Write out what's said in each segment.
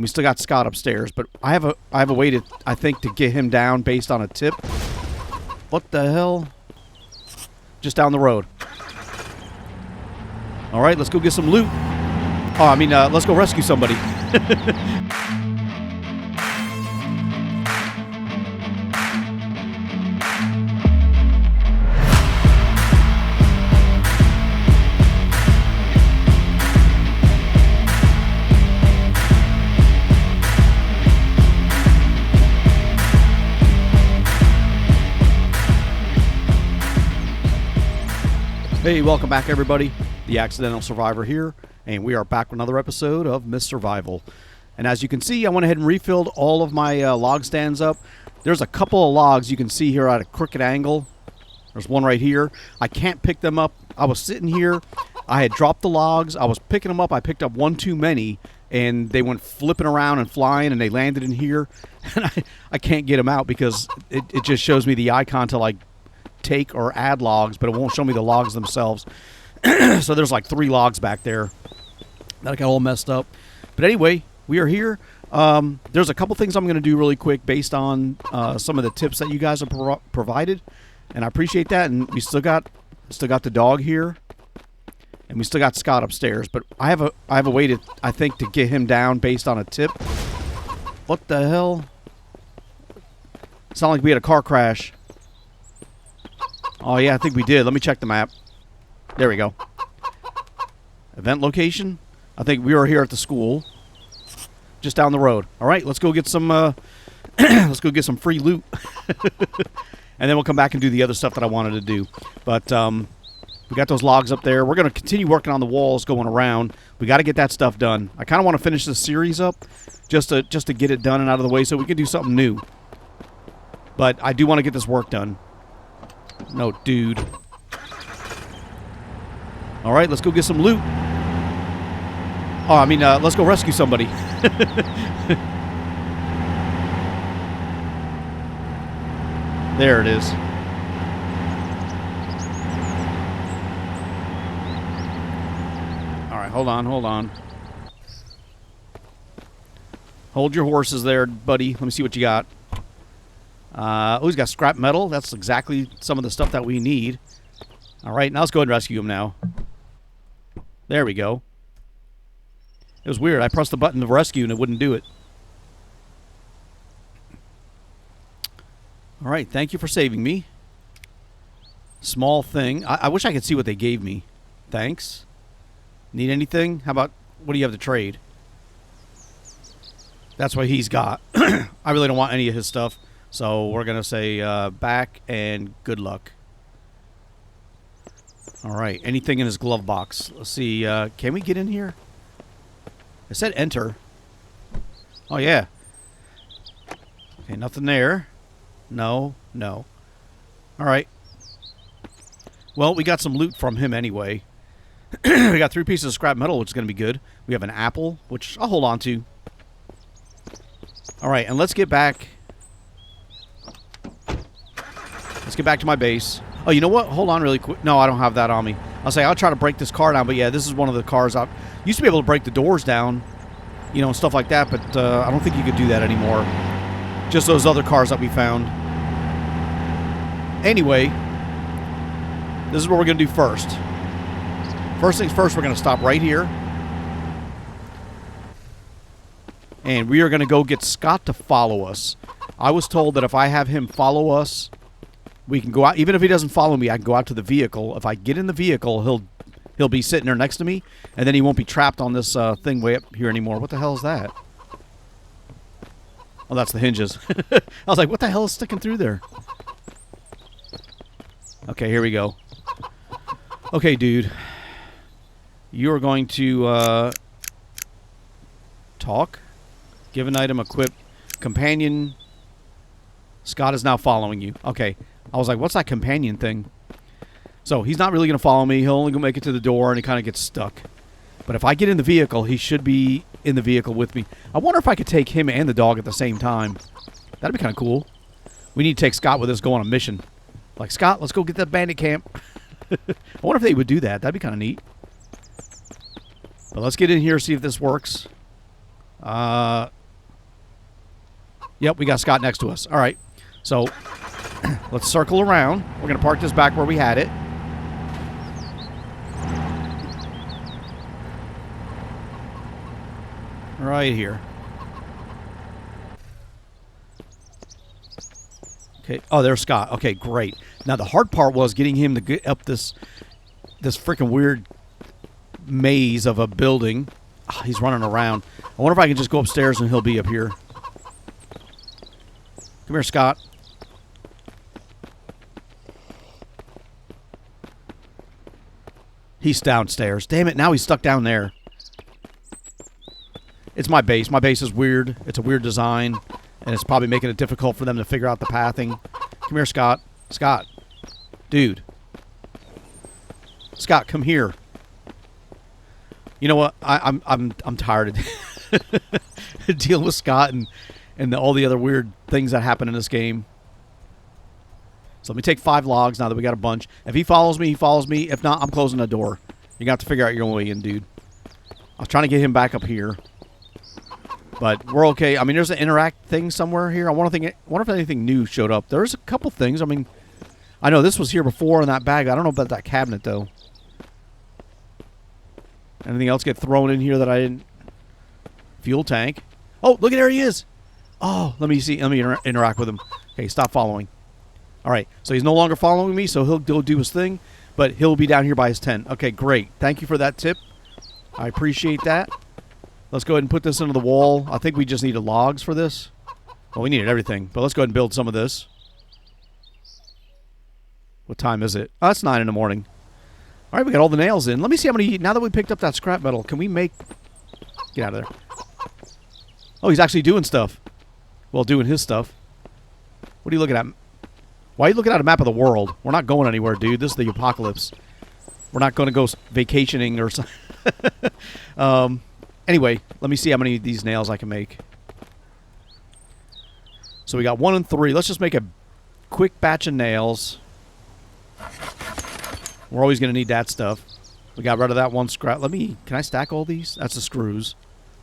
And we still got Scott upstairs, but I have a way to, I think, to get him down based on a tip. What the hell? Just down the road. All right, let's go get some loot. Oh, I mean, let's go rescue somebody. Hey, welcome back, everybody. The Accidental Survivor here, and we are back with another episode of Miss Survival. And as you can see, I went ahead and refilled all of my log stands up. There's a couple of logs you can see here at a crooked angle. There's one right here. I can't pick them up. I was sitting here. I had dropped the logs. I was picking them up. I picked up one too many, and they went flipping around and flying, and they landed in here. And I can't get them out because it just shows me the icon to, like, take or add logs, but it won't show me the logs themselves. So there's like 3 logs back there that got all messed up. But anyway, we are here. There's a couple things I'm going to do really quick based on some of the tips that you guys have provided, and I appreciate that. And we still got the dog here, and we still got Scott upstairs. But I have a way to, I think, to get him down based on a tip. What the hell? Sounded like we had a car crash. Oh, yeah, I think we did. Let me check the map. There we go. Event location. I think we were here at the school. Just down the road. All right, let's go get some let's go get some free loot. And then we'll come back and do the other stuff that I wanted to do. But we got those logs up there. We're going to continue working on the walls going around. We got to get that stuff done. I kind of want to finish this series up just to get it done and out of the way so we can do something new. But I do want to get this work done. No, dude. All right, let's go get some loot. Oh, I mean, let's go rescue somebody. There it is. All right, hold on. Hold your horses there, buddy. Let me see what you got. Oh, he's got scrap metal. That's exactly some of the stuff that we need. All right, now let's go ahead and rescue him now. There we go. It was weird. I pressed the button to rescue and it wouldn't do it. All right, thank you for saving me. Small thing. I wish I could see what they gave me. Thanks. Need anything? How about, what do you have to trade? That's what he's got. I really don't want any of his stuff. So we're going to say back and good luck. All right. Anything in his glove box. Let's see. Can we get in here? It said enter. Oh, yeah. Okay, nothing there. No. All right. Well, we got some loot from him anyway. We got 3 pieces of scrap metal, which is going to be good. We have an apple, which I'll hold on to. All right, and let's get back... Let's get back to my base. Oh, you know what? Hold on really quick. No, I don't have that on me. I'll say I'll try to break this car down, but yeah, this is one of the cars out. Used to be able to break the doors down, you know, and stuff like that, but I don't think you could do that anymore. Just those other cars that we found. Anyway, this is what we're going to do first. First things first, we're going to stop right here. And we are going to go get Scott to follow us. I was told that if I have him follow us, we can go out. Even if he doesn't follow me, I can go out to the vehicle. If I get in the vehicle, he'll be sitting there next to me, and then he won't be trapped on this thing way up here anymore. What the hell is that? Oh, that's the hinges. I was like, what the hell is sticking through there? Okay, here we go. Okay, dude. You are going to talk. Give an item, equip. Companion. Scott is now following you. Okay. I was like, what's that companion thing? So he's not really going to follow me. He'll only go make it to the door, and he kind of gets stuck. But if I get in the vehicle, he should be in the vehicle with me. I wonder if I could take him and the dog at the same time. That'd be kind of cool. We need to take Scott with us, go on a mission. Like, Scott, let's go get that bandit camp. I wonder if they would do that. That'd be kind of neat. But let's get in here, see if this works. Yep, we got Scott next to us. All right. So let's circle around. We're going to park this back where we had it. Right here. Okay. Oh, there's Scott. Okay, great. Now the hard part was getting him to get up this freaking weird maze of a building. Oh, he's running around. I wonder if I can just go upstairs and he'll be up here. Come here, Scott. He's downstairs. Damn it, now he's stuck down there. It's my base. My base is weird. It's a weird design, and it's probably making it difficult for them to figure out the pathing. Come here, Scott. Scott. Dude. Scott, come here. You know what? I'm tired of dealing with Scott and all the other weird things that happen in this game. So let me take 5 logs now that we got a bunch. If he follows me, he follows me. If not, I'm closing the door. You're going to have to figure out your own way in, dude. I was trying to get him back up here. But we're okay. I mean, there's an interact thing somewhere here. I wonder if anything new showed up. There's a couple things. I mean, I know this was here before in that bag. I don't know about that cabinet, though. Anything else get thrown in here that I didn't... Fuel tank. Oh, look at there he is. Oh, let me see. Let me interact with him. Okay, stop following. All right, so he's no longer following me, so he'll go do his thing, but he'll be down here by his tent. Okay, great. Thank you for that tip. I appreciate that. Let's go ahead and put this into the wall. I think we just needed logs for this. Well, we needed everything, but let's go ahead and build some of this. What time is it? Oh, it's 9 in the morning. All right, we got all the nails in. Let me see how many... Now that we picked up that scrap metal, can we make... Get out of there. Oh, he's actually doing stuff. Well, doing his stuff. What are you looking at? Why are you looking at a map of the world? We're not going anywhere, dude. This is the apocalypse. We're not going to go vacationing or something. Anyway, let me see how many of these nails I can make. So we got 1 and 3. Let's just make a quick batch of nails. We're always going to need that stuff. We got rid of that one scrap. Can I stack all these? That's the screws.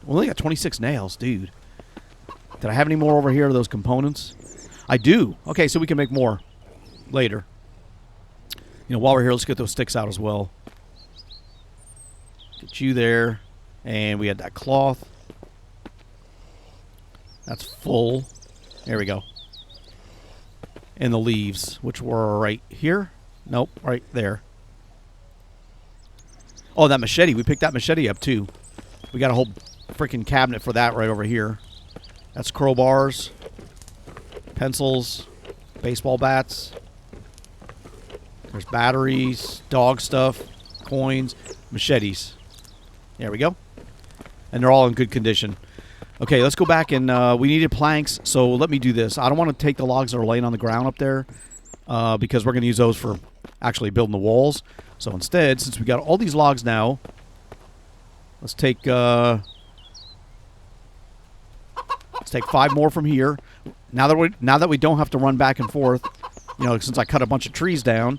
We only got 26 nails, dude. Did I have any more over here of those components? I do. Okay, so we can make more later. You know, while we're here, let's get those sticks out as well. Get you there. And we had that cloth. That's full. There we go. And the leaves, which were right here. Nope, right there. Oh, that machete. We picked that machete up, too. We got a whole freaking cabinet for that right over here. That's crowbars. Pencils. Baseball bats. There's batteries. Dog stuff. Coins. Machetes. There we go. And they're all in good condition. Okay, let's go back and we needed planks, so let me do this. I don't want to take the logs that are laying on the ground up there because we're going to use those for actually building the walls. So instead, since we got all these logs now, let's take 5 more from here. Now that we don't have to run back and forth, you know, since I cut a bunch of trees down,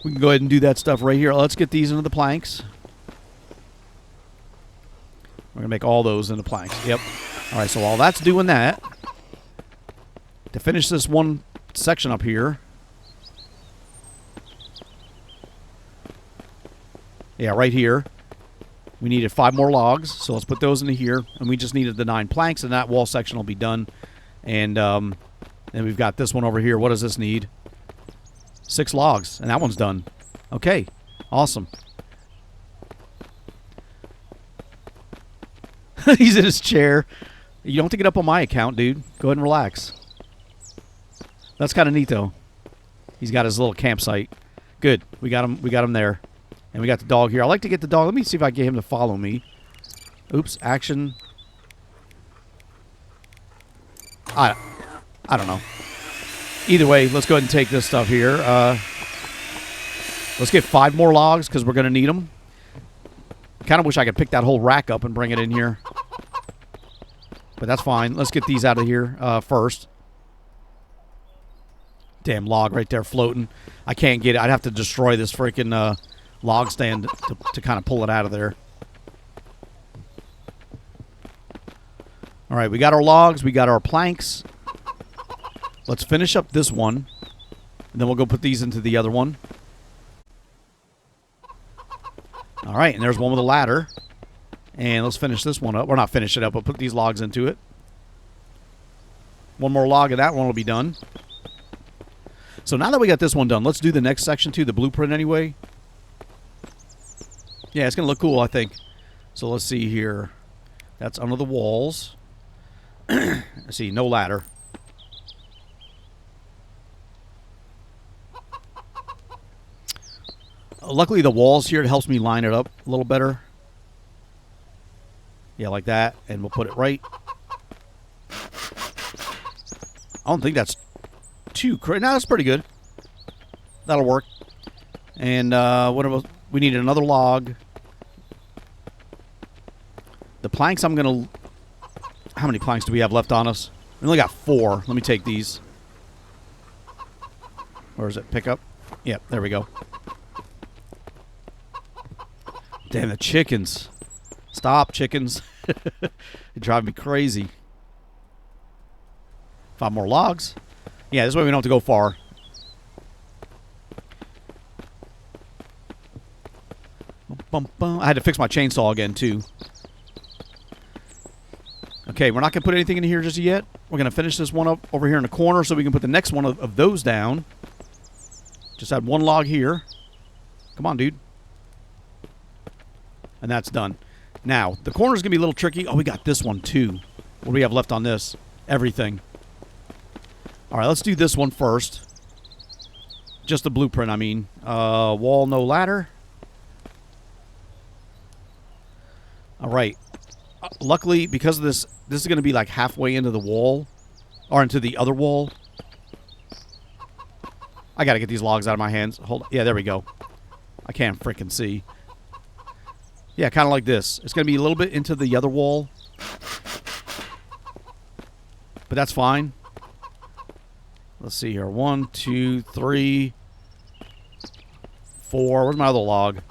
we can go ahead and do that stuff right here. Let's get these into the planks. We're going to make all those into planks. Yep. All right, so while that's doing that, to finish this one section up here, yeah, right here, we needed 5 more logs, so let's put those into here, and we just needed the 9 planks, and that wall section will be done. And then we've got this one over here. What does this need? 6 logs, and that one's done. Okay, awesome. He's in his chair. You don't have to get up on my account, dude. Go ahead and relax. That's kind of neat, though. He's got his little campsite. Good. We got him. We got him there, and we got the dog here. I like to get the dog. Let me see if I can get him to follow me. Oops. Action. I don't know. Either way, let's go ahead and take this stuff here. Let's get 5 more logs because we're going to need them. Kind of wish I could pick that whole rack up and bring it in here. But that's fine. Let's get these out of here first. Damn log right there floating. I can't get it. I'd have to destroy this freaking log stand to kind of pull it out of there. All right, we got our logs. We got our planks. Let's finish up this one. And then we'll go put these into the other one. All right, and there's one with a ladder. And let's finish this one up. Or not finish it up, but put these logs into it. One more log of that one will be done. So now that we got this one done, let's do the next section too, the blueprint anyway. Yeah, it's going to look cool, I think. So let's see here. That's under the walls. Let's see, no ladder. Luckily, the walls here, it helps me line it up a little better. Yeah, like that. And we'll put it right. I don't think that's too crazy. No, that's pretty good. That'll work. And we need another log. The planks I'm going to... How many planks do we have left on us? We only got 4. Let me take these. Where is it? Pick up? Yep, there we go. Damn, the chickens. Stop, chickens. They drive me crazy. 5 more logs. Yeah, this way we don't have to go far. I had to fix my chainsaw again, too. Okay, we're not going to put anything in here just yet. We're going to finish this one up over here in the corner so we can put the next one of those down. Just add 1 log here. Come on, dude. And that's done. Now, the corner's going to be a little tricky. Oh, we got this one, too. What do we have left on this? Everything. All right, let's do this one first. Just the blueprint, I mean. Wall, no ladder. All right. Luckily, because of this is going to be like halfway into the wall. Or into the other wall. I got to get these logs out of my hands. Hold on. Yeah, there we go. I can't freaking see. Yeah, kind of like this. It's going to be a little bit into the other wall. But that's fine. Let's see here. 1, 2, 3, 4. Where's my other log?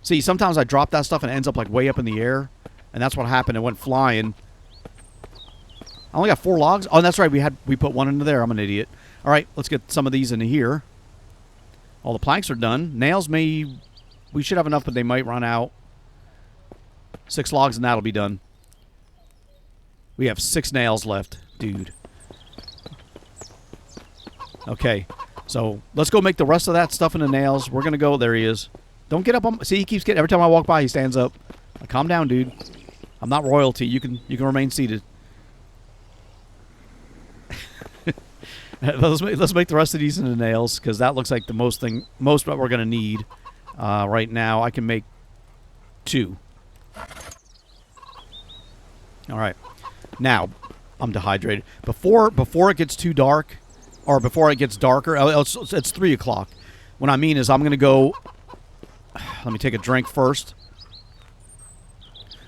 See, sometimes I drop that stuff and it ends up like way up in the air. And that's what happened. It went flying. I only got 4 logs. Oh, that's right. We put 1 into there. I'm an idiot. All right, let's get some of these into here. All the planks are done. Nails we should have enough, but they might run out. 6 logs and that'll be done. We have 6 nails left, dude. Okay, so let's go make the rest of that stuff into nails. We're going to go. There he is. Don't get up on... See, he keeps getting... Every time I walk by, he stands up. Calm down, dude. I'm not royalty. You can remain seated. Let's make the rest of these into nails, because that looks like the most what we're going to need right now. I can make 2. All right. Now, I'm dehydrated. Before it gets too dark, or before it gets darker, it's 3 o'clock. What I mean is I'm going to go... Let me take a drink first.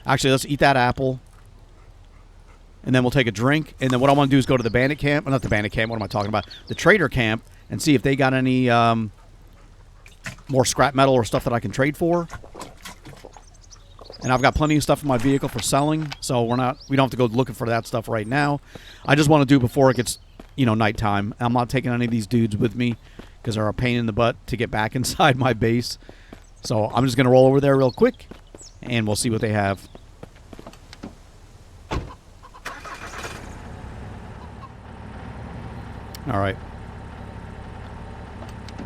Actually, let's eat that apple. And then we'll take a drink. And then what I want to do is go to the bandit camp. Not the bandit camp. What am I talking about? The trader camp. And see if they got any more scrap metal or stuff that I can trade for. And I've got plenty of stuff in my vehicle for selling. So we don't have to go looking for that stuff right now. I just want to do it before it gets, nighttime. I'm not taking any of these dudes with me because they're a pain in the butt to get back inside my base. So I'm just going to roll over there real quick. And we'll see what they have. All right.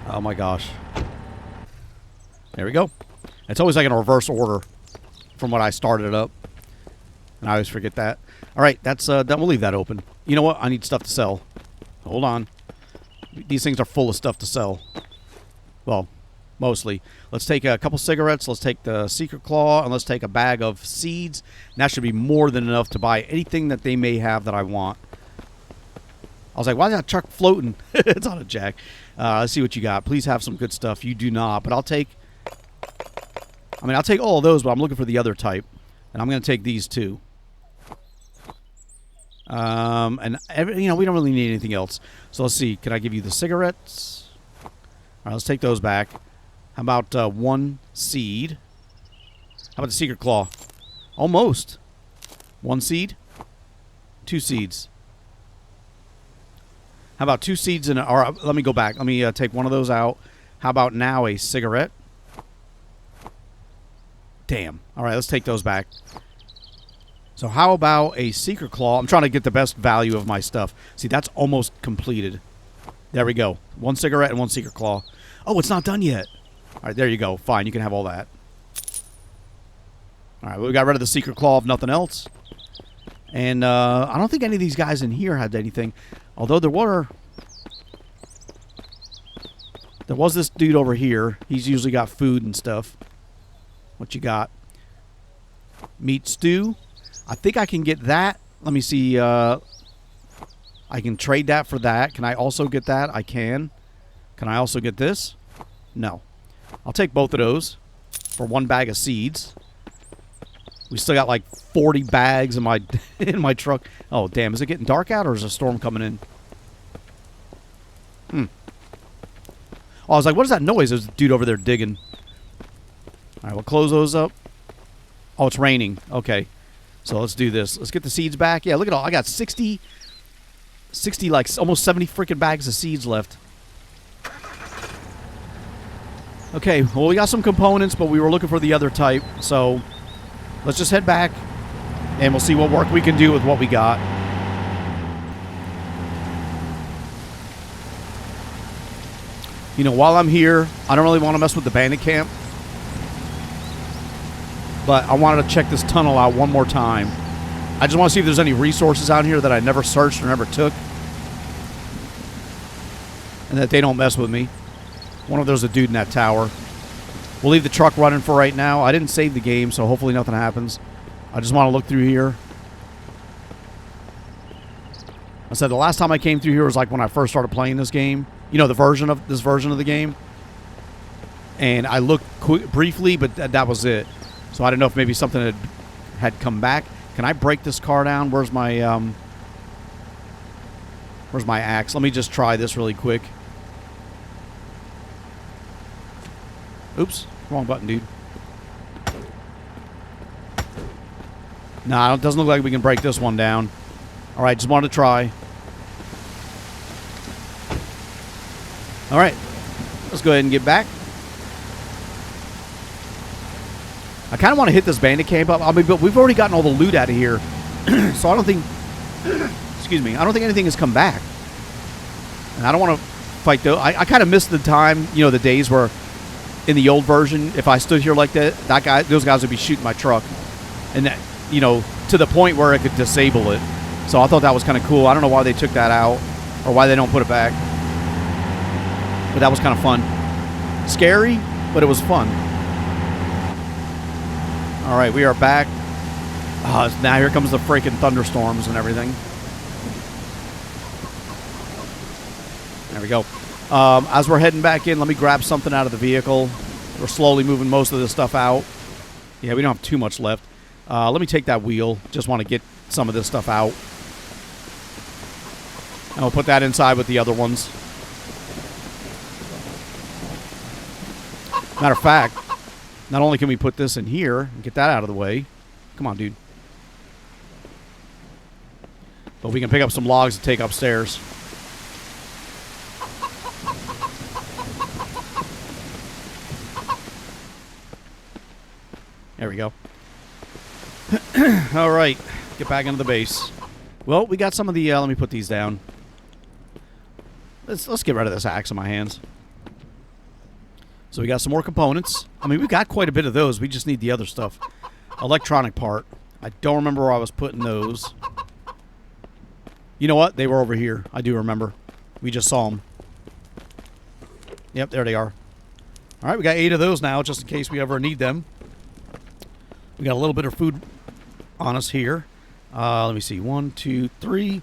Oh my gosh. There we go. It's always like in a reverse order from what I started up. And I always forget that. All right, that's then we'll leave that open. You know what? I need stuff to sell. Hold on. These things are full of stuff to sell. Well, mostly. Let's take a couple cigarettes. Let's take the secret claw, and let's take a bag of seeds. And that should be more than enough to buy anything that they may have that I want. I was like, why is that truck floating? It's on a jack. Let's see what you got. Please have some good stuff. You do not, but I'll take all of those, but I'm looking for the other type. And I'm going to take these two. We don't really need anything else. So let's see. Can I give you the cigarettes? All right, let's take those back. How about 1 seed? How about the secret claw? Almost. 1 seed. 2 seeds. How about 2 seeds in a... Or let me go back. Let me take one of those out. How about now a cigarette? Damn. All right, let's take those back. So how about a Secret Claw? I'm trying to get the best value of my stuff. See, that's almost completed. There we go. 1 cigarette and 1 Secret Claw. Oh, it's not done yet. All right, there you go. Fine, you can have all that. All right, well, we got rid of the Secret Claw if nothing else. And I don't think any of these guys in here had anything. Although there was this dude over here. He's usually got food and stuff. What you got? Meat stew. I think I can get that. Let me see. I can trade that for that. Can I also get that? I can. Can I also get this? No. I'll take both of those for 1 bag of seeds. We still got like 40 bags in my in my truck. Oh, damn. Is it getting dark out or is a storm coming in? Oh, I was like, what is that noise? There's a dude over there digging. All right, we'll close those up. Oh, it's raining. Okay. So let's do this. Let's get the seeds back. Yeah, look at all. I got 60, like almost 70 freaking bags of seeds left. Okay, well, we got some components, but we were looking for the other type. So let's just head back, and we'll see what work we can do with what we got. You know, while I'm here, I don't really want to mess with the bandit camp. But I wanted to check this tunnel out one more time. I just want to see if there's any resources out here that I never searched or never took. And that they don't mess with me. One of those a dude in that tower. We'll leave the truck running for right now. I didn't save the game, so hopefully nothing happens. I just want to look through here. I said the last time I came through here was like when I first started playing this game. You know, this version of the game. And I looked briefly, but that was it. So I don't know if maybe something had come back. Can I break this car down? Where's my axe? Let me just try this really quick. Oops, wrong button, dude. Nah, it doesn't look like we can break this one down. All right, just wanted to try. All right, let's go ahead and get back. I kind of want to hit this bandit camp up. I mean, but we've already gotten all the loot out of here. So I don't think... Excuse me. I don't think anything has come back. And I don't want to fight those. I kind of missed the time, you know, the days where in the old version, if I stood here like that, those guys would be shooting my truck. And that, you know, to the point where it could disable it. So I thought that was kind of cool. I don't know why they took that out or why they don't put it back. But that was kind of fun. Scary, but it was fun. All right, we are back. Now here comes the freaking thunderstorms and everything. There we go. As we're heading back in, let me grab something out of the vehicle. We're slowly moving most of this stuff out. Yeah, we don't have too much left. Let me take that wheel. Just want to get some of this stuff out. And we'll put that inside with the other ones. Matter of fact, not only can we put this in here and get that out of the way. Come on, dude. But we can pick up some logs to take upstairs. There we go. All right. Get back into the base. Well, we got some of the... let me put these down. Let's get rid of this axe in my hands. So we got some more components. I mean, we got quite a bit of those. We just need the other stuff. Electronic part. I don't remember where I was putting those. You know what? They were over here. I do remember. We just saw them. Yep, there they are. All right, we got 8 of those now, just in case we ever need them. We got a little bit of food on us here. Let me see. 1, 2, 3.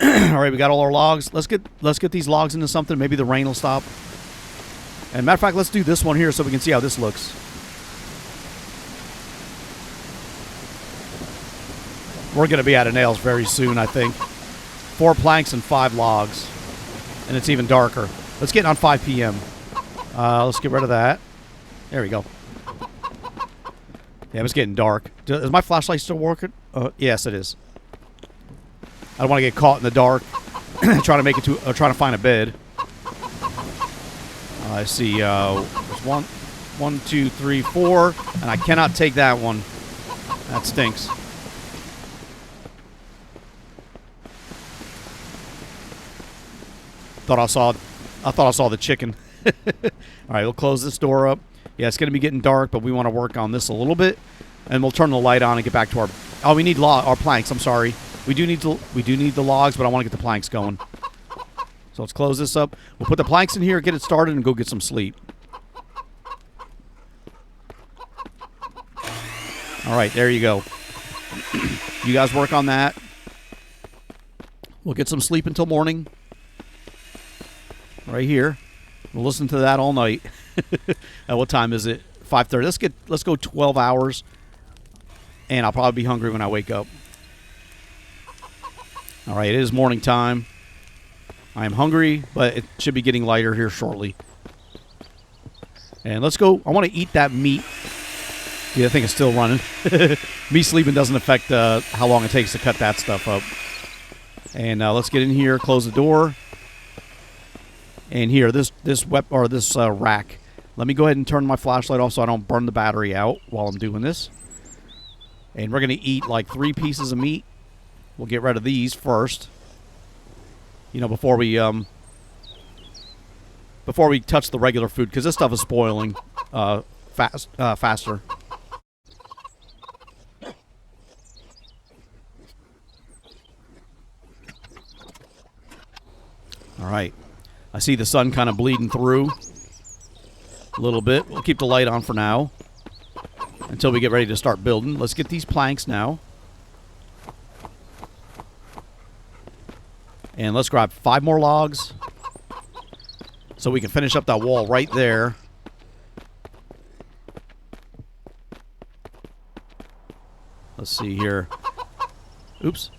All right, we got all our logs. Let's get these logs into something. Maybe the rain will stop. And matter of fact, let's do this one here so we can see how this looks. We're going to be out of nails very soon, I think. 4 planks and 5 logs. And it's even darker. Let's get on 5 p.m. Let's get rid of that. There we go. Yeah, it's getting dark. Is my flashlight still working? Yes, it is. I don't want to get caught in the dark trying to make it to trying to find a bed. I see there's 1, 2, 3, 4, and I cannot take that one. That stinks. I thought I saw the chicken. All right, we'll close this door up. Yeah, it's going to be getting dark, but we want to work on this a little bit, and we'll turn the light on and get back to our. Oh, we need our planks. I'm sorry. We do need the logs, but I want to get the planks going. So let's close this up. We'll put the planks in here, get it started, and go get some sleep. All right, there you go. You guys work on that. We'll get some sleep until morning. Right here. We'll listen to that all night. What time is it? 5:30. Let's go 12 hours. And I'll probably be hungry when I wake up. All right, it is morning time. I am hungry, but it should be getting lighter here shortly. And let's go. I want to eat that meat. Yeah, I think it's still running. Me sleeping doesn't affect how long it takes to cut that stuff up. And let's get in here, close the door. And here, this rack. Let me go ahead and turn my flashlight off so I don't burn the battery out while I'm doing this. And we're going to eat like 3 pieces of meat. We'll get rid of these first. You know, before we touch the regular food, because this stuff is spoiling faster. All right. I see the sun kind of bleeding through a little bit. We'll keep the light on for now until we get ready to start building. Let's get these planks now. And let's grab 5 more logs so we can finish up that wall right there. Let's see here. Oops.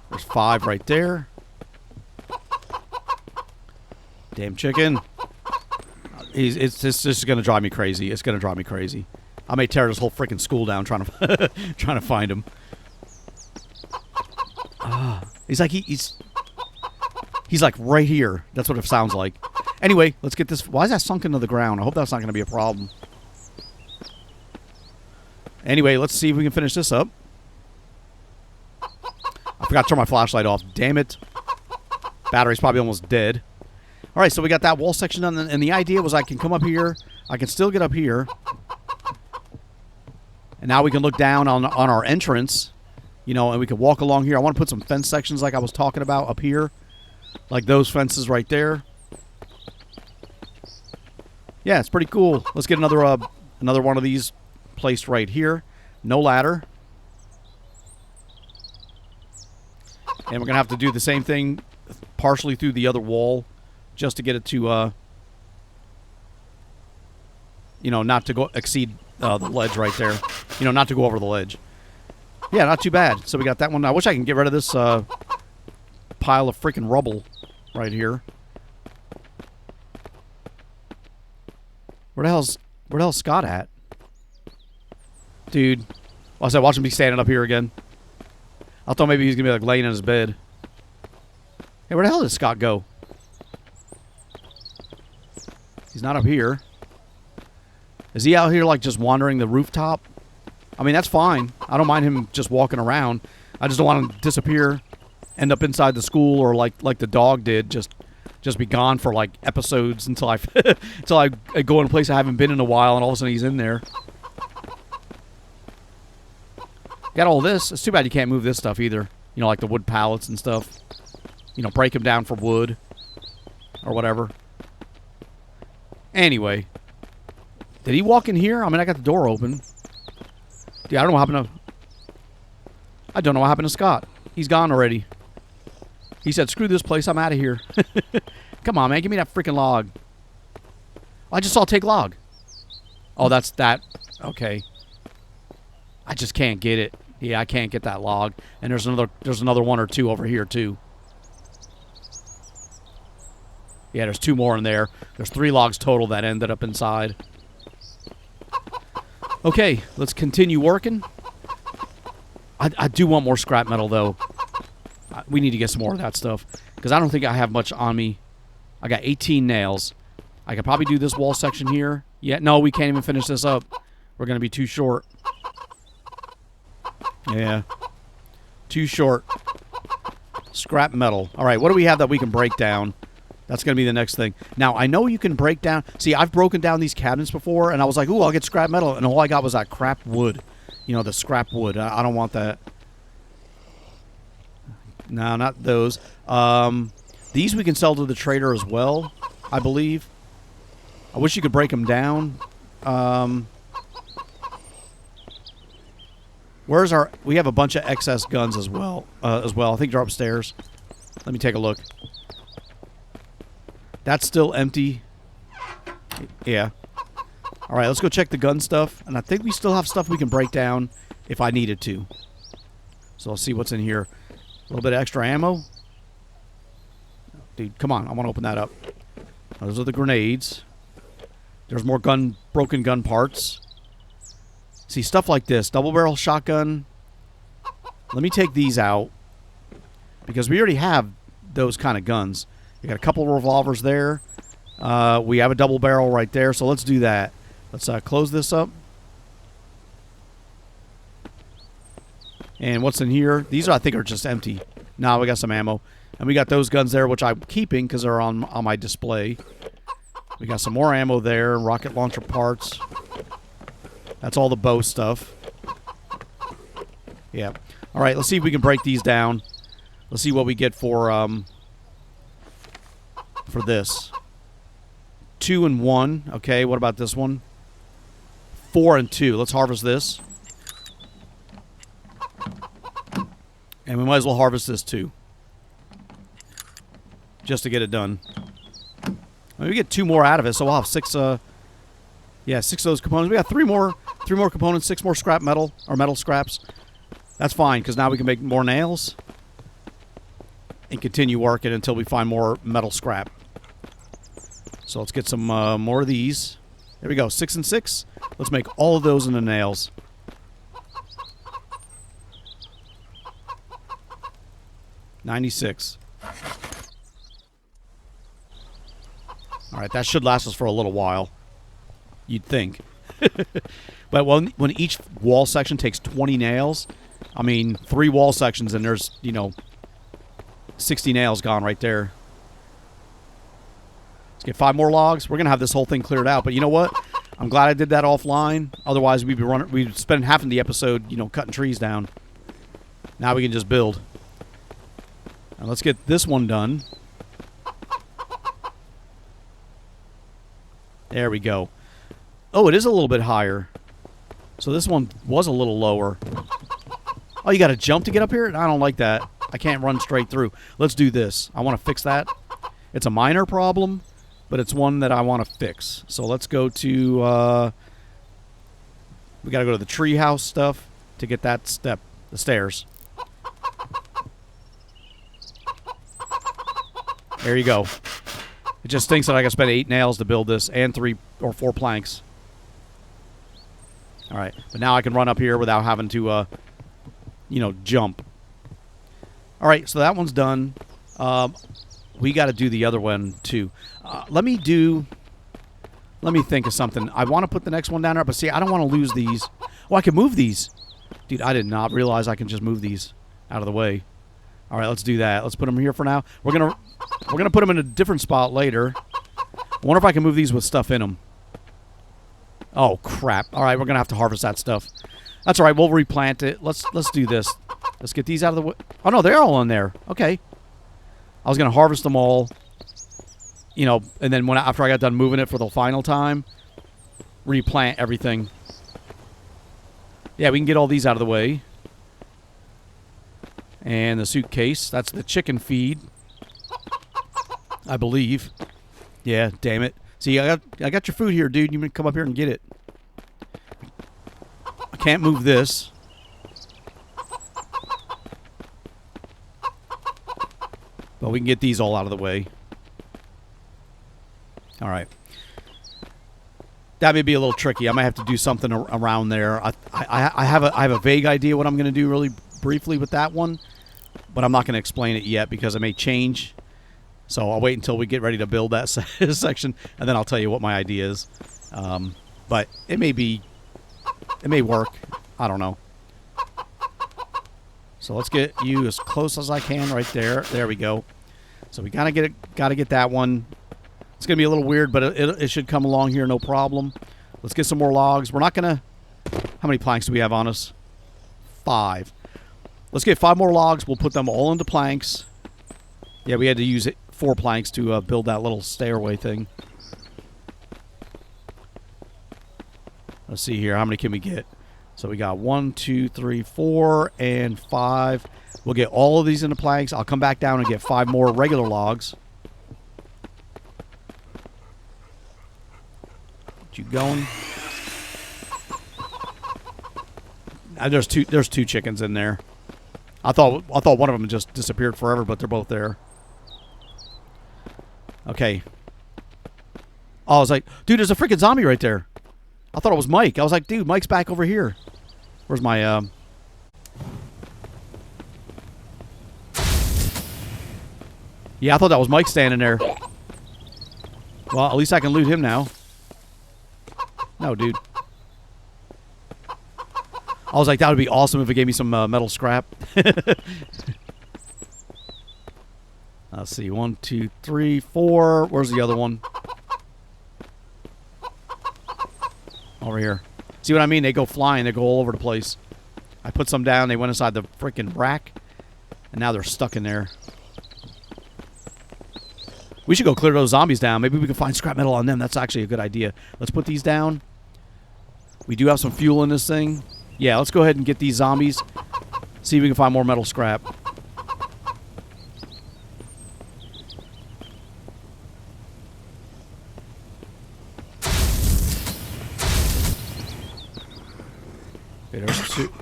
There's 5 right there. Damn chicken. It's just going to drive me crazy. It's going to drive me crazy. I may tear this whole freaking school down trying to trying to find him. He's like right here. That's what it sounds like. Anyway, let's get this. Why is that sunk into the ground? I hope that's not going to be a problem. Anyway, let's see if we can finish this up. I forgot to turn my flashlight off. Damn it. Battery's probably almost dead. All right, so we got that wall section done, and the idea was I can come up here. I can still get up here. And now we can look down on our entrance, you know, and we can walk along here. I want to put some fence sections like I was talking about up here, like those fences right there. Yeah, it's pretty cool. Let's get another one of these placed right here. No ladder. And we're going to have to do the same thing partially through the other wall just to get it to, you know, not to exceed the ledge right there. You know, not to go over the ledge. Yeah, not too bad. So we got that one. I wish I can get rid of this pile of freaking rubble right here. Where the hell's Scott at? Dude. Well, I said, watch him be standing up here again. I thought maybe he's going to be like laying in his bed. Hey, where the hell did Scott go? He's not up here. Is he out here like just wandering the rooftop? I mean, that's fine. I don't mind him just walking around. I just don't want him to disappear, end up inside the school, or like the dog did, just be gone for like episodes until I until I go in a place I haven't been in a while, and all of a sudden he's in there. Got all this. It's too bad you can't move this stuff either. You know, like the wood pallets and stuff. You know, break them down for wood or whatever. Anyway, did he walk in here? I mean, I got the door open. Dude, I don't know what happened to Scott. He's gone already. He said, screw this place, I'm out of here. Come on, man, give me that freaking log. I just saw take log. Oh, that's that. Okay. I just can't get it. Yeah, I can't get that log. And there's another 1 or 2 over here, too. Yeah, there's 2 more in there. There's 3 logs total that ended up inside. Okay, let's continue working. I do want more scrap metal, though. We need to get some more of that stuff. Because I don't think I have much on me. I got 18 nails. I could probably do this wall section here. Yeah, no, we can't even finish this up. We're going to be too short. Yeah. Too short. Scrap metal. All right, what do we have that we can break down? That's going to be the next thing. Now, I know you can break down... See, I've broken down these cabinets before, and I was like, ooh, I'll get scrap metal. And all I got was that crap wood. You know, the scrap wood. I don't want that. No, not those. These we can sell to the trader as well, I believe. I wish you could break them down. Where's our... We have a bunch of excess guns as well. I think they're upstairs. Let me take a look. That's still empty. Yeah. All right, let's go check the gun stuff. And I think we still have stuff we can break down if I needed to. So I'll see what's in here. A little bit of extra ammo. Dude, come on. I want to open that up. Those are the grenades. There's more broken gun parts. See, stuff like this. Double barrel shotgun. Let me take these out. Because we already have those kind of guns. We got a couple of revolvers there. We have a double barrel right there. So let's do that. Let's close this up. And what's in here? These, I think, are just empty. Nah, we got some ammo. And we got those guns there, which I'm keeping because they're on my display. We got some more ammo there. Rocket launcher parts. That's all the bow stuff. Yeah. All right, let's see if we can break these down. Let's see what we get for this. 2 and 1. Okay, what about this one? 4 and 2. Let's harvest this. And we might as well harvest this too. Just to get it done. We get 2 more out of it, so we'll have 6 yeah, 6 of those components. We got 3 more components, 6 more scrap metal or metal scraps. That's fine, because now we can make more nails and continue working until we find more metal scrap. So let's get some more of these. There we go, 6 and 6. Let's make all of those into nails. $96. All right, that should last us for a little while. You'd think. But when each wall section takes 20 nails, I mean, 3 wall sections and there's, 60 nails gone right there. Let's get 5 more logs. We're going to have this whole thing cleared out. But you know what? I'm glad I did that offline. Otherwise, we'd spend half of the episode, cutting trees down. Now we can just build. Now let's get this one done. There we go. Oh, it is a little bit higher. So this one was a little lower. Oh, you got to jump to get up here? I don't like that. I can't run straight through. Let's do this. I want to fix that. It's a minor problem, but it's one that I want to fix. So let's go to... we got to go to the treehouse stuff to get that the stairs. There you go. It just stinks that I got to spend 8 nails to build this and 3 or 4 planks. All right, but now I can run up here without having to, jump. All right, so that one's done. We got to do the other one too. Let me think of something. I want to put the next one down there, but see, I don't want to lose these. Oh, I can move these. Dude, I did not realize I can just move these out of the way. All right, let's do that. Let's put them here for now. We're gonna put them in a different spot later. I wonder if I can move these with stuff in them. Oh crap! All right, we're gonna have to harvest that stuff. That's all right. We'll replant it. Let's do this. Let's get these out of the way. Oh no, they're all in there. Okay. I was gonna harvest them all. And then after I got done moving it for the final time, replant everything. Yeah, we can get all these out of the way. And the suitcase. That's the chicken feed. I believe. Yeah, damn it. See, I got your food here, dude. You can come up here and get it. I can't move this. But we can get these all out of the way. All right. That may be a little tricky. I might have to do something around there. I have a vague idea what I'm going to do really briefly with that one, but I'm not going to explain it yet because it may change. So I'll wait until we get ready to build that section, and then I'll tell you what my idea is. But it may work. I don't know. So let's get you as close as I can right there. There we go. So we gotta get that one. It's gonna be a little weird, but it should come along here, no problem. Let's get some more logs. We're not gonna. How many planks do we have on us? 5. Let's get 5 more logs. We'll put them all into planks. Yeah, we had to use 4 planks to build that little stairway thing. Let's see here. How many can we get? So we got 1, 2, 3, 4, and 5. We'll get all of these into planks. I'll come back down and get 5 more regular logs. Get you going. There's two chickens in there. I thought one of them just disappeared forever, but they're both there. Okay. Oh, I was like, dude, there's a freaking zombie right there. I thought it was Mike. I was like, dude, Mike's back over here. Where's my, Yeah, I thought that was Mike standing there. Well, at least I can loot him now. No, dude. I was like, that would be awesome if it gave me some metal scrap. Let's see. 1, 2, 3, 4. Where's the other one? Over here. See what I mean? They go flying. They go all over the place. I put some down. They went inside the freaking rack. And now they're stuck in there. We should go clear those zombies down. Maybe we can find scrap metal on them. That's actually a good idea. Let's put these down. We do have some fuel in this thing. Yeah, let's go ahead and get these zombies. See if we can find more metal scrap. Okay, there's 2.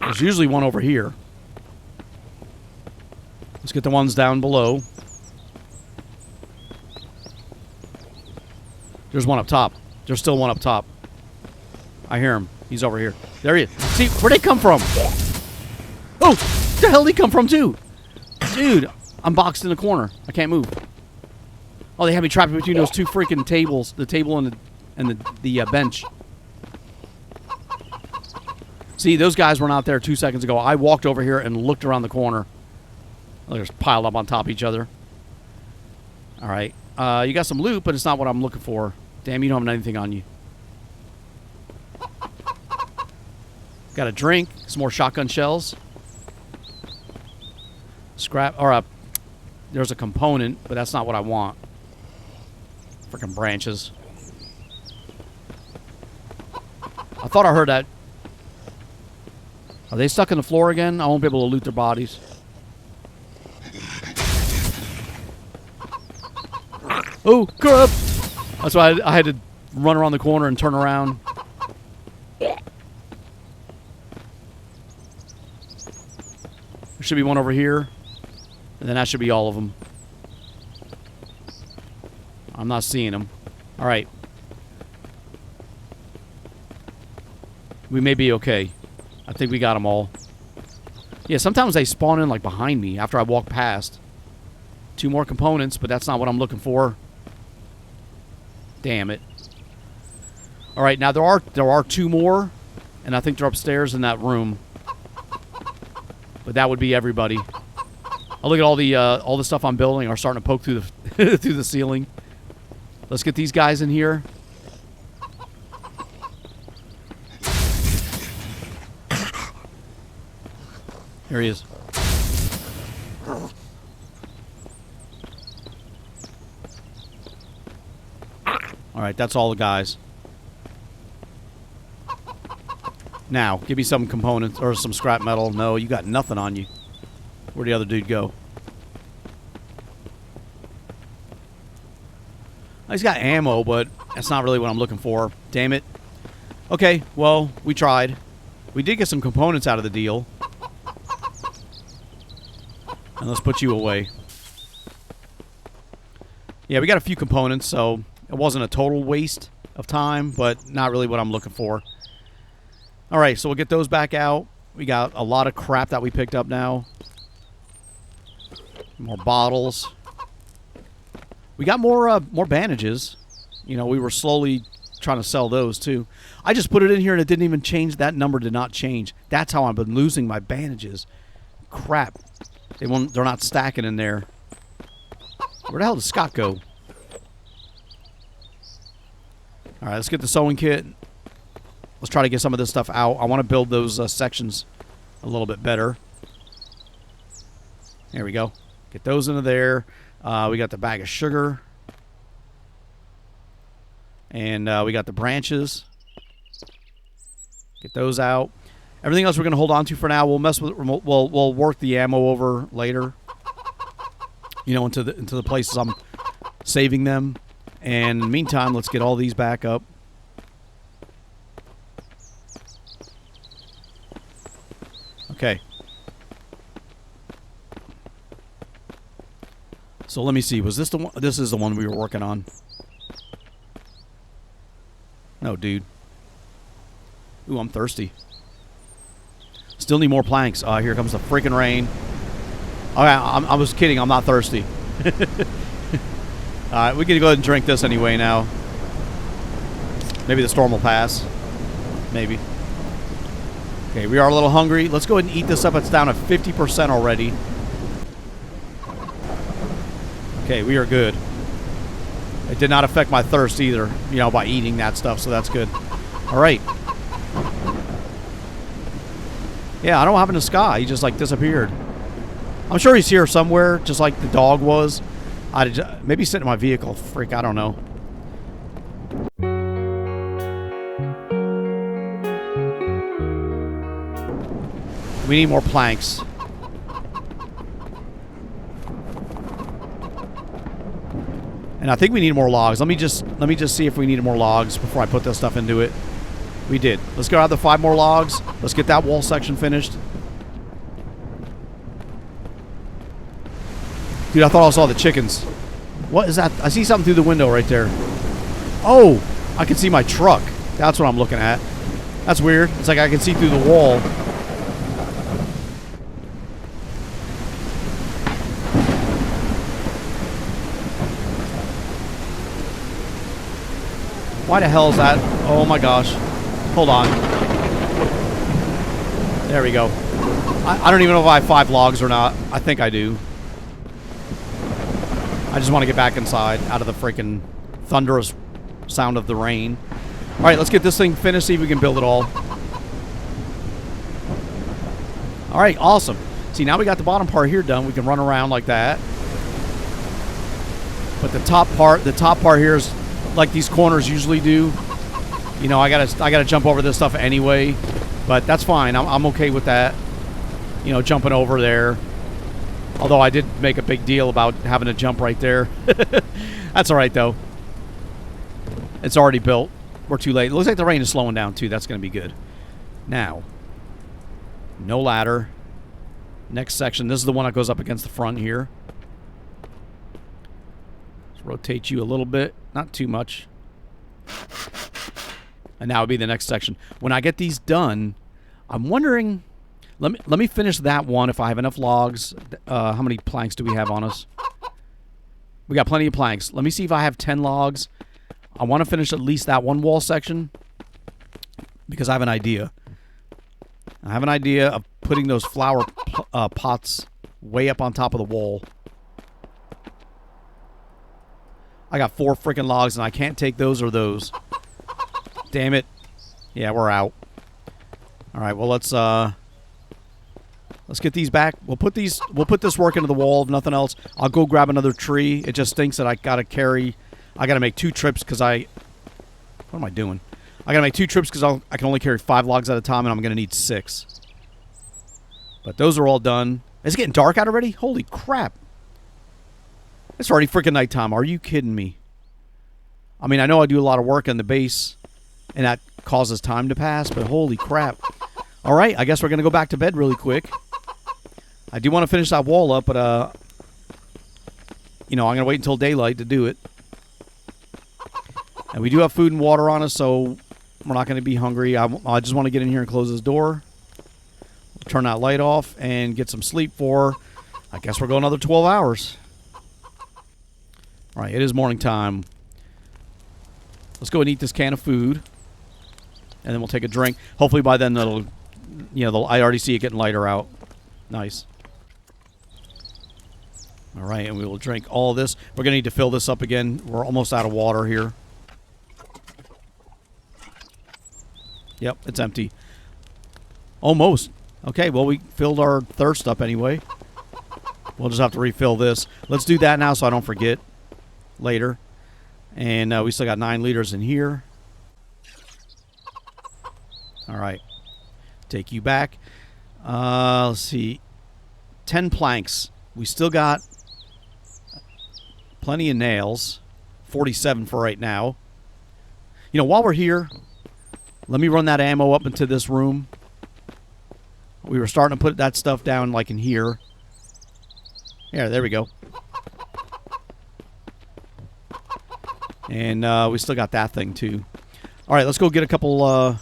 There's usually one over here. Let's get the ones down below. There's one up top. There's still one up top. I hear him. He's over here. There he is. See, where'd they come from? Oh, where the hell did he come from, too? Dude, I'm boxed in the corner. I can't move. Oh, they had me trapped between those 2 freaking tables. The table and the bench. See, those guys were not there 2 seconds ago. I walked over here and looked around the corner. They're just piled up on top of each other. All right. You got some loot, but it's not what I'm looking for. Damn, you don't have anything on you. Got a drink. Some more shotgun shells. Scrap. Or there's a component, but that's not what I want. Freaking branches. I thought I heard that. Are they stuck in the floor again? I won't be able to loot their bodies. Oh, crap! That's why I had to run around the corner and turn around. There should be one over here. And then that should be all of them. I'm not seeing them. All right. We may be okay. I think we got them all. Yeah, sometimes they spawn in like behind me after I walk past. 2 more components, but that's not what I'm looking for. Damn it. All right, now there are 2 more, and I think they're upstairs in that room. But that would be everybody. Oh, look at all the stuff I'm building are starting to poke through the through the ceiling. Let's get these guys in here. Here he is. All right, that's all the guys. Now, give me some components or some scrap metal. No, you got nothing on you. Where'd the other dude go? He's got ammo, but that's not really what I'm looking for. Damn it. Okay, well, we tried. We did get some components out of the deal. And let's put you away. Yeah, we got a few components, so it wasn't a total waste of time, but not really what I'm looking for. All right, so we'll get those back out. We got a lot of crap that we picked up now. More bottles. We got more bandages. You know, we were slowly trying to sell those too. I just put it in here and it didn't even change. That number did not change. That's how I've been losing my bandages. Crap. They're not stacking in there. Where the hell did Scott go? All right, let's get the sewing kit. Let's try to get some of this stuff out. I want to build those sections a little bit better. There we go. Get those into there. We got the bag of sugar. And we got the branches. Get those out. Everything else we're going to hold on to for now. We'll mess with. We'll work the ammo over later. You know, into the places I'm saving them. And in the meantime, let's get all these back up. Okay. So let me see. Was this the one? This is the one we were working on. No, dude. Ooh, I'm thirsty. Still need more planks. Here comes the freaking rain. Okay, I was kidding. I'm not thirsty. Alright, we can go ahead and drink this anyway now. Maybe the storm will pass. Maybe. Okay, we are a little hungry. Let's go ahead and eat this up. It's down to 50% already. Okay, we are good. It did not affect my thirst either, you know, by eating that stuff, so that's good. Alright. Yeah, I don't know what happened to Sky. He just, like, disappeared. I'm sure he's here somewhere, just like the dog was. Maybe he's sitting in my vehicle. Freak, I don't know. We need more planks. And I think we need more logs. Let me just see if we need more logs before I put this stuff into it. We did. Let's go out the 5 more logs. Let's get that wall section finished. Dude, I thought I saw the chickens. What is that? I see something through the window right there. Oh, I can see my truck. That's what I'm looking at. That's weird. It's like I can see through the wall. Why the hell is that? Oh my gosh. Hold on. There we go. I don't even know if I have 5 logs or not. I think I do. I just want to get back inside out of the freaking thunderous sound of the rain. Alright, let's get this thing finished, see if we can build it all. Alright, awesome. See, now we got the bottom part here done. We can run around like that. But the top part here is like these corners usually do. You know, I gotta jump over this stuff anyway. But that's fine. I'm okay with that. You know, jumping over there. Although I did make a big deal about having to jump right there. That's alright, though. It's already built. We're too late. It looks like the rain is slowing down, too. That's going to be good. Now, no ladder. Next section. This is the one that goes up against the front here. Let's rotate you a little bit. Not too much. And now would be the next section. When I get these done, I'm wondering... Let me finish that one if I have enough logs. How many planks do we have on us? We got plenty of planks. Let me see if I have 10 logs. I want to finish at least that one wall section because I have an idea. I have an idea of putting those flower pots way up on top of the wall. I got 4 freaking logs and I can't take those or those. Damn it. Yeah, we're out. All right, well, let's get these back. We'll put this work into the wall, if nothing else. I'll go grab another tree. It just stinks that I gotta make 2 trips because what am I doing? I gotta make 2 trips because I can only carry 5 logs at a time and I'm gonna need 6. But those are all done. Is it getting dark out already? Holy crap. It's already freaking nighttime. Are you kidding me? I mean, I know I do a lot of work on the base and that causes time to pass, but holy crap. All right, I guess we're going to go back to bed really quick. I do want to finish that wall up, but, you know, I'm going to wait until daylight to do it. And we do have food and water on us, so we're not going to be hungry. I just want to get in here and close this door. turn that light off and get some sleep for, I guess we're going another 12 hours. All right, it is morning time. Let's go and eat this can of food, and then we'll take a drink. Hopefully by then it'll, I already see it getting lighter out. Nice. All right, and we will drink all of this. We're going to need to fill this up again. We're almost out of water here. Yep, it's empty. Almost. Okay, well, we filled our thirst up anyway. We'll just have to refill this. Let's do that now so I don't forget later. And we still got 9 liters in here. All right. Take you back. Let's see. 10 planks. We still got plenty of nails. 47 for right now. You know, while we're here, let me run that ammo up into this room. We were starting to put that stuff down like in here. Yeah, there we go. And we still got that thing too. All right, let's go get a couple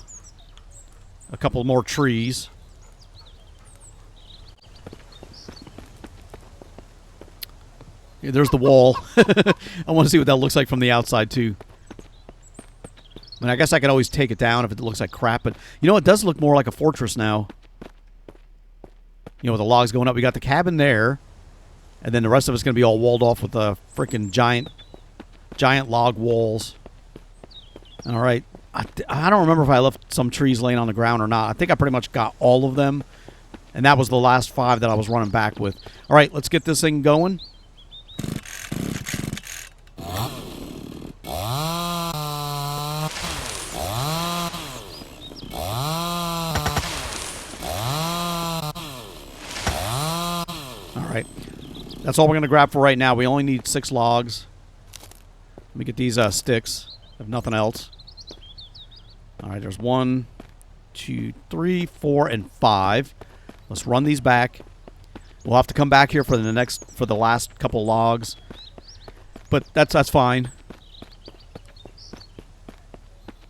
more trees. Yeah, there's the wall. I want to see what that looks like from the outside too. I mean, I guess I could always take it down if it looks like crap, but you know, it does look more like a fortress now. You know, with the logs going up, we got the cabin there, and then the rest of it's going to be all walled off with the freaking giant log walls. All right. I don't remember if I left some trees laying on the ground or not. I think I pretty much got all of them, and that was the last 5 that I was running back with. All right, let's get this thing going. That's all we're going to grab for right now. We only need 6 logs. Let me get these sticks, if nothing else. All right, there's 1, 2, 3, 4, and 5. Let's run these back. We'll have to come back here for the last couple logs, but that's fine.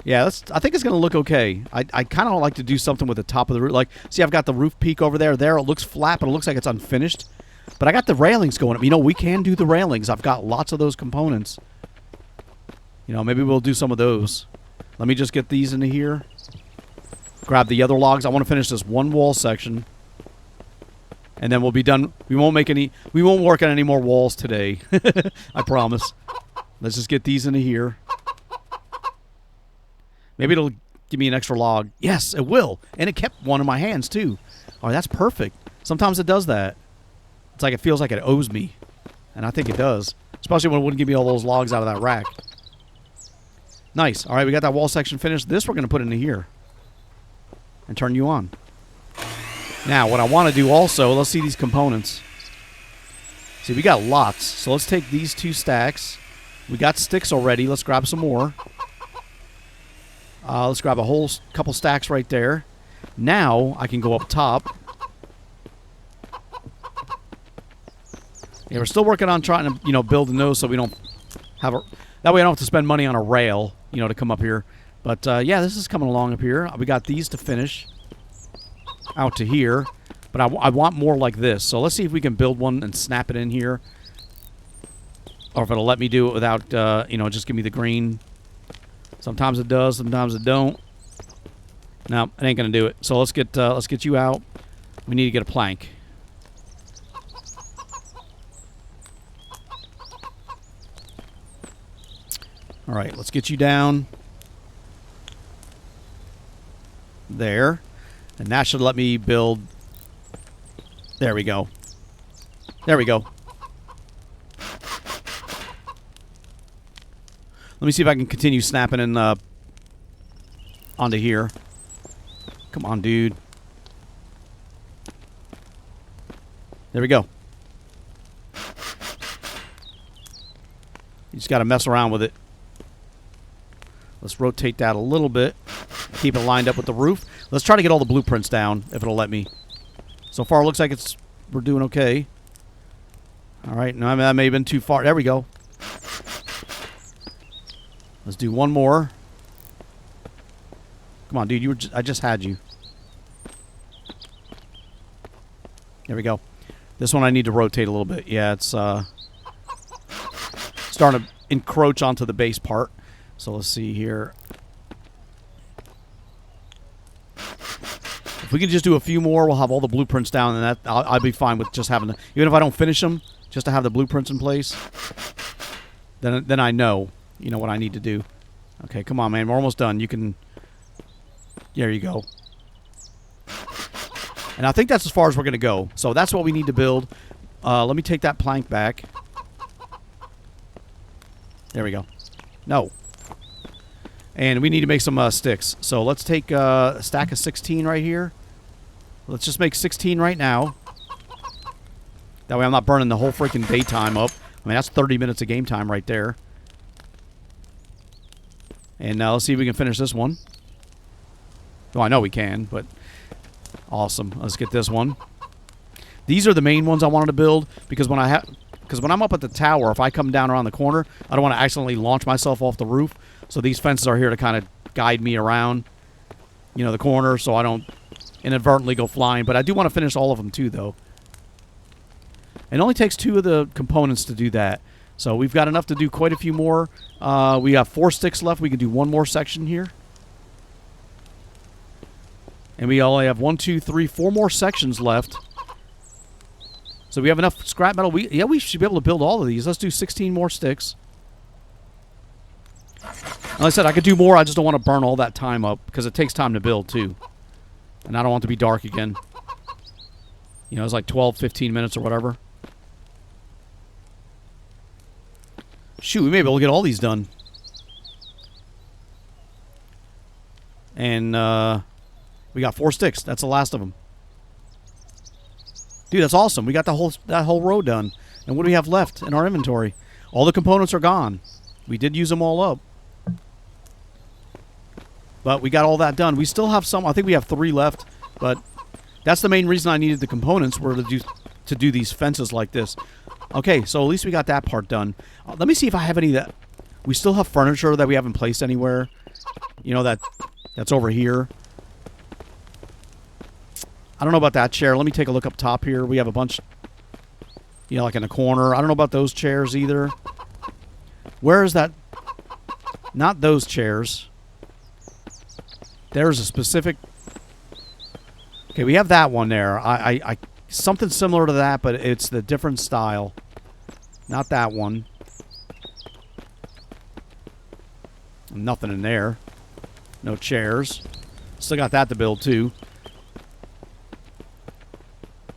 Yeah, I think it's going to look okay. I kind of like to do something with the top of the roof. Like, see, I've got the roof peak over there. There, it looks flat, but it looks like it's unfinished. But I got the railings going up. You know, we can do the railings. I've got lots of those components. You know, maybe we'll do some of those. Let me just get these into here. Grab the other logs. I want to finish this one wall section. And then we'll be done. We won't work on any more walls today. I promise. Let's just get these into here. Maybe it'll give me an extra log. Yes, it will. And it kept one in my hands, too. Oh, that's perfect. Sometimes it does that. It's like it feels like it owes me. And I think it does. Especially when it wouldn't give me all those logs out of that rack. Nice. All right, we got that wall section finished. This we're going to put into here. And turn you on. Now, what I want to do also, let's see these components. See, we got lots. So let's take these 2 stacks. We got sticks already. Let's grab some more. Let's grab a whole couple stacks right there. Now, I can go up top. Yeah, we're still working on trying to, build those so we don't have a... That way I don't have to spend money on a rail, to come up here. But, yeah, this is coming along up here. We got these to finish out to here. But I want more like this. So let's see if we can build one and snap it in here. Or if it'll let me do it without, just give me the green. Sometimes it does, sometimes it don't. No, it ain't going to do it. So let's get you out. We need to get a plank. All right, let's get you down there. And that should let me build. There we go. There we go. Let me see if I can continue snapping in onto here. Come on, dude. There we go. You just got to mess around with it. Let's rotate that a little bit. Keep it lined up with the roof. Let's try to get all the blueprints down, if it'll let me. So far, it looks like we're doing okay. All right, no, I mean, that may have been too far. There we go. Let's do one more. Come on, dude. I just had you. There we go. This one I need to rotate a little bit. Yeah, it's starting to encroach onto the base part. So let's see here. If we can just do a few more, we'll have all the blueprints down, and that I'll be fine with just having the, even if I don't finish them, just to have the blueprints in place. Then I know, you know, what I need to do. Okay, come on, man. We're almost done. You can... There you go. And I think that's as far as we're going to go. So that's what we need to build. Let me take that plank back. There we go. No. And we need to make some sticks. So let's take a stack of 16 right here. Let's just make 16 right now. That way I'm not burning the whole freaking daytime up. I mean, that's 30 minutes of game time right there. And now let's see if we can finish this one. Well, I know we can, but... Awesome. Let's get this one. These are the main ones I wanted to build because when I'm up at the tower, if I come down around the corner, I don't want to accidentally launch myself off the roof. So these fences are here to kind of guide me around, you know, the corner, so I don't inadvertently go flying. But I do want to finish all of them too, though. It only takes 2 of the components to do that. So we've got enough to do quite a few more. We have 4 sticks left. We can do 1 more section here. And we only have 1, 2, 3, 4 more sections left. So we have enough scrap metal. We should be able to build all of these. Let's do 16 more sticks. Like I said, I could do more. I just don't want to burn all that time up because it takes time to build too. And I don't want it to be dark again. You know, it's like 12, 15 minutes or whatever. Shoot, we may be able to get all these done. And, we got 4 sticks. That's the last of them. Dude, that's awesome. We got that whole row done. And what do we have left in our inventory? All the components are gone. We did use them all up. But we got all that done. We still have some. I think we have 3 left. But that's the main reason I needed the components were to do these fences like this. Okay, so at least we got that part done. Let me see if I have any that... We still have furniture that we haven't placed anywhere. You know, that's over here. I don't know about that chair. Let me take a look up top here. We have a bunch, you know, like in the corner. I don't know about those chairs either. Where is that? Not those chairs. There's a specific... Okay, we have that one there. I something similar to that, but it's the different style. Not that one. Nothing in there. No chairs. Still got that to build, too.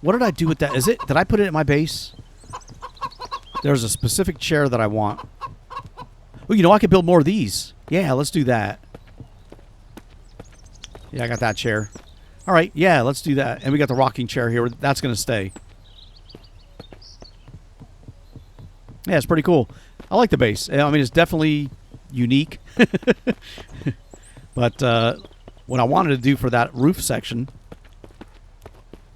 What did I do with that? Did I put it at my base? There's a specific chair that I want. Oh, you know, I could build more of these. Yeah, let's do that. Yeah, I got that chair. All right, yeah, let's do that. And we got the rocking chair here. That's going to stay. Yeah, it's pretty cool. I like the base. I mean, it's definitely unique. But what I wanted to do for that roof section...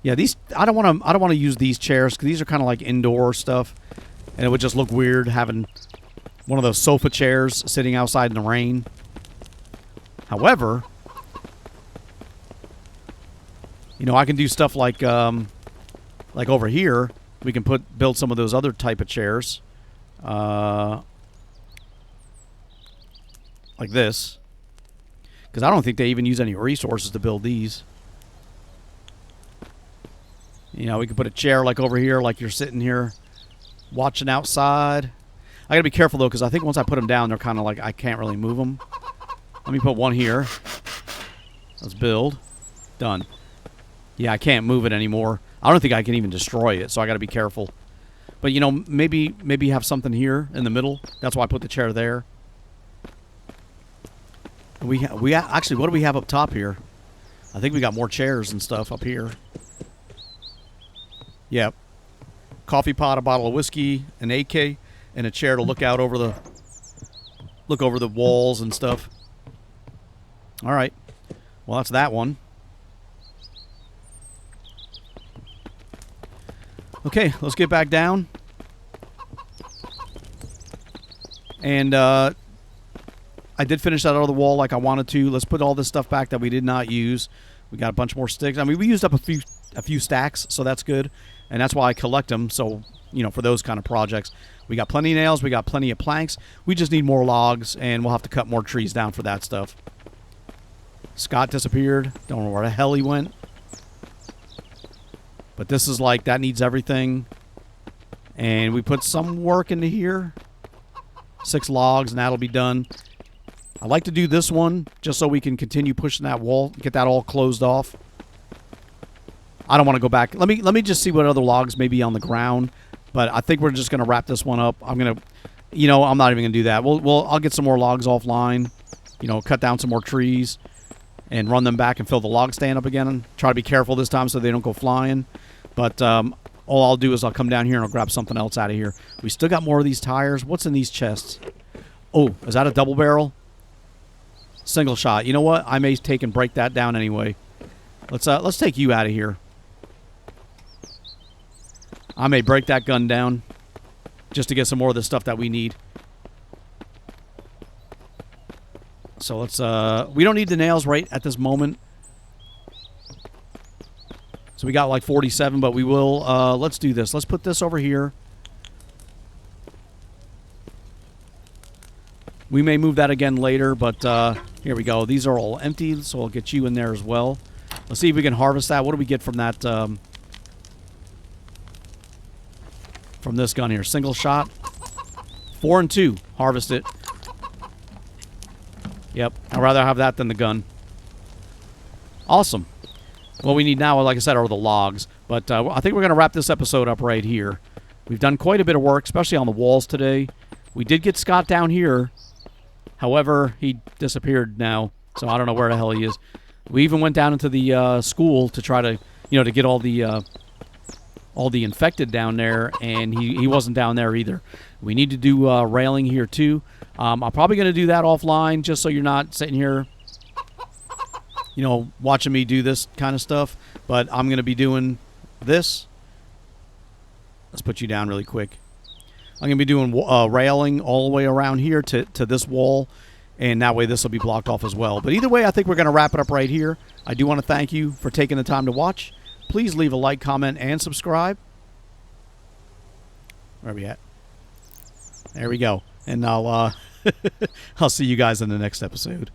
Yeah, these I don't want to use these chairs because these are kind of like indoor stuff, and it would just look weird having one of those sofa chairs sitting outside in the rain. However, you know, I can do stuff like over here. We can build some of those other type of chairs, like this, because I don't think they even use any resources to build these. You know, we can put a chair like over here, like you're sitting here watching outside. I gotta be careful though, because I think once I put them down, they're kind of like I can't really move them. Let me put one here. Let's build. Done. Yeah, I can't move it anymore. I don't think I can even destroy it, so I gotta be careful. But you know, maybe have something here in the middle. That's why I put the chair there. We actually, what do we have up top here? I think we got more chairs and stuff up here. Yep. Coffee pot, a bottle of whiskey, an AK, and a chair to look over the walls and stuff. All right. Well, that's that one. Okay, let's get back down. And I did finish that out of the wall like I wanted to. Let's put all this stuff back that we did not use. We got a bunch more sticks. I mean, we used up a few stacks, so that's good. And that's why I collect them, so, you know, for those kind of projects. We got plenty of nails. We got plenty of planks. We just need more logs, and we'll have to cut more trees down for that stuff. Scott disappeared. Don't know where the hell he went. But this is like, that needs everything. And we put some work into here. 6 logs, and that'll be done. I like to do this one just so we can continue pushing that wall, get that all closed off. I don't want to go back. Let me just see what other logs may be on the ground. But I think we're just going to wrap this one up. I'm going to, you know, I'm not even going to do that. I'll get some more logs offline. You know, cut down some more trees and run them back and fill the log stand up again. And try to be careful this time so they don't go flying. But all I'll do is I'll come down here and I'll grab something else out of here. We still got more of these tires. What's in these chests? Oh, is that a double barrel? Single shot. You know what? I may take and break that down anyway. Let's take you out of here. I may break that gun down just to get some more of the stuff that we need. So let's we don't need the nails right at this moment. So we got like 47, but we will let's do this. Let's put this over here. We may move that again later, but here we go. These are all empty, so I'll get you in there as well. Let's see if we can harvest that. What do we get from that? From this gun here. Single shot. 4 and 2. Harvest it. Yep. I'd rather have that than the gun. Awesome. What we need now, like I said, are the logs. But I think we're going to wrap this episode up right here. We've done quite a bit of work, especially on the walls today. We did get Scott down here. However, he disappeared now, so I don't know where the hell he is. We even went down into the school to try to, you know, to get all the infected down there, and he wasn't down there either. We need to do railing here too. I'm probably going to do that offline just so you're not sitting here, you know, watching me do this kind of stuff. But I'm going to be doing this. Let's put you down really quick. I'm going to be doing railing all the way around here to this wall, and that way this will be blocked off as well. But either way, I think we're going to wrap it up right here. I do want to thank you for taking the time to watch. Please leave a like, comment, and subscribe. Where are we at? There we go. And I'll see you guys in the next episode.